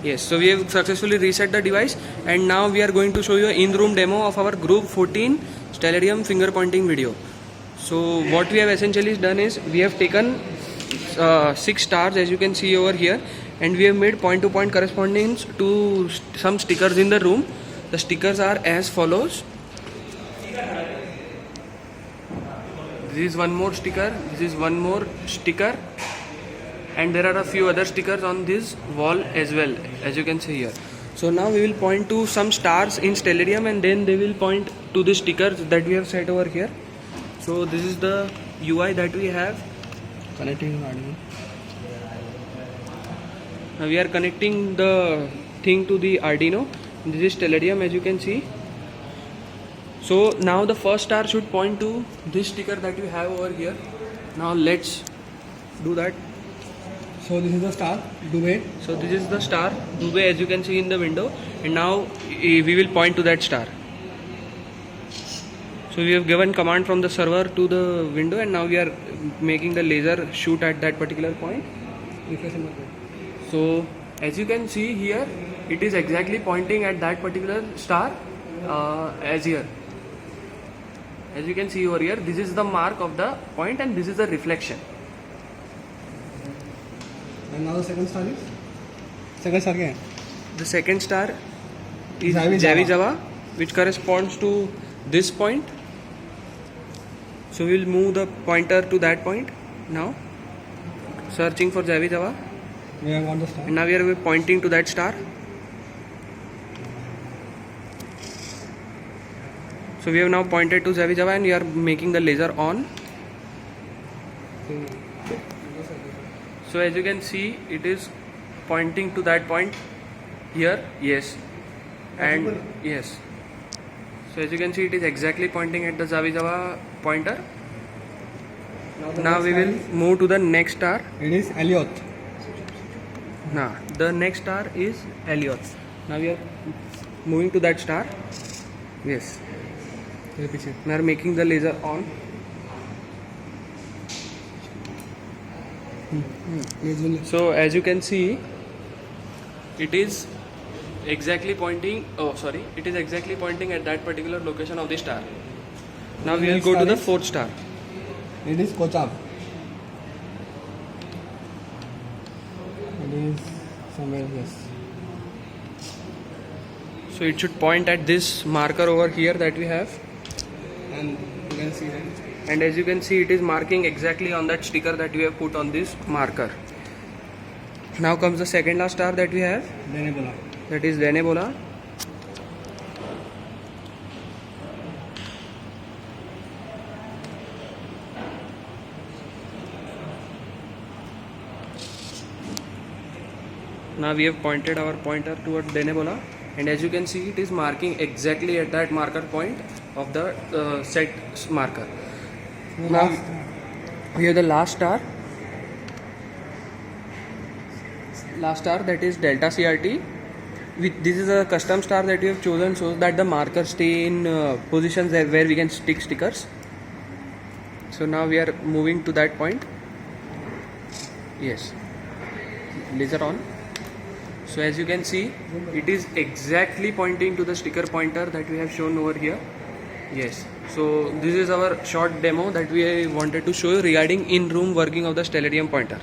Yes, so we have successfully reset the device, and now we are going to show you an in-room demo of our Group 14 Stellarium finger pointing video. So what we have essentially done is we have taken 6 stars, as you can see over here, and we have made point-to-point correspondence to some stickers in the room. The stickers are as follows. This is one more sticker, this is one more sticker, and there are a few other stickers on this wall as well, as you can see here. So now we will point to some stars in Stellarium, and then they will point to the stickers that we have set over here. So this is the UI that we have. Connecting Arduino. Now we are connecting the thing to the Arduino. This is Stellarium, as you can see. So now the first star should point to this sticker that you have over here. Now let's do that. So this is the star, Dubai. So this is the star, Dubai, as you can see in the window, and now we will point to that star. So we have given command from the server to the window, and now we are making the laser shoot at that particular point. So as you can see here, it is exactly pointing at that particular star as here. As you can see over here, this is the mark of the point, and this is the reflection. And now the second star is? Second star क्या है? The second star is Javi Javi Java. Java, which corresponds to this point. So we will move the pointer to that point now, searching for Javi Java, We have got the star. and now we are pointing to that star. So we have now pointed to Javi Java, and we are making the laser on. So as you can see, it is pointing to that point here. Yes, and yes. So as you can see, it is exactly pointing at the Javi Java pointer. Now we will move to the next star. It is Elliot. Now the next star is Elliot. Now we are moving to that star. Yes. We are making the laser on. So as you can see, it is exactly pointing. Oh, sorry, it is exactly pointing at that particular location of the star. Now we will go to the fourth star. It is Kochab. It is somewhere, yes. So it should point at this marker over here that we have. And you can see that. And as you can see, it is marking exactly on that sticker that we have put on this marker. Now comes the second last star that we have. Denebola. That is Denebola. Now we have pointed our pointer towards Denebola, and as you can see, it is marking exactly at that marker point of the set marker. Now we have the last star. Last star, that is Delta CRT. This is a custom star that we have chosen so that the markers stay in positions where we can stick stickers. So now we are moving to that point. Yes, laser on. So as you can see, it is exactly pointing to the sticker pointer that we have shown over here. Yes, so this is our short demo that we wanted to show you regarding in-room working of the Stellarium pointer.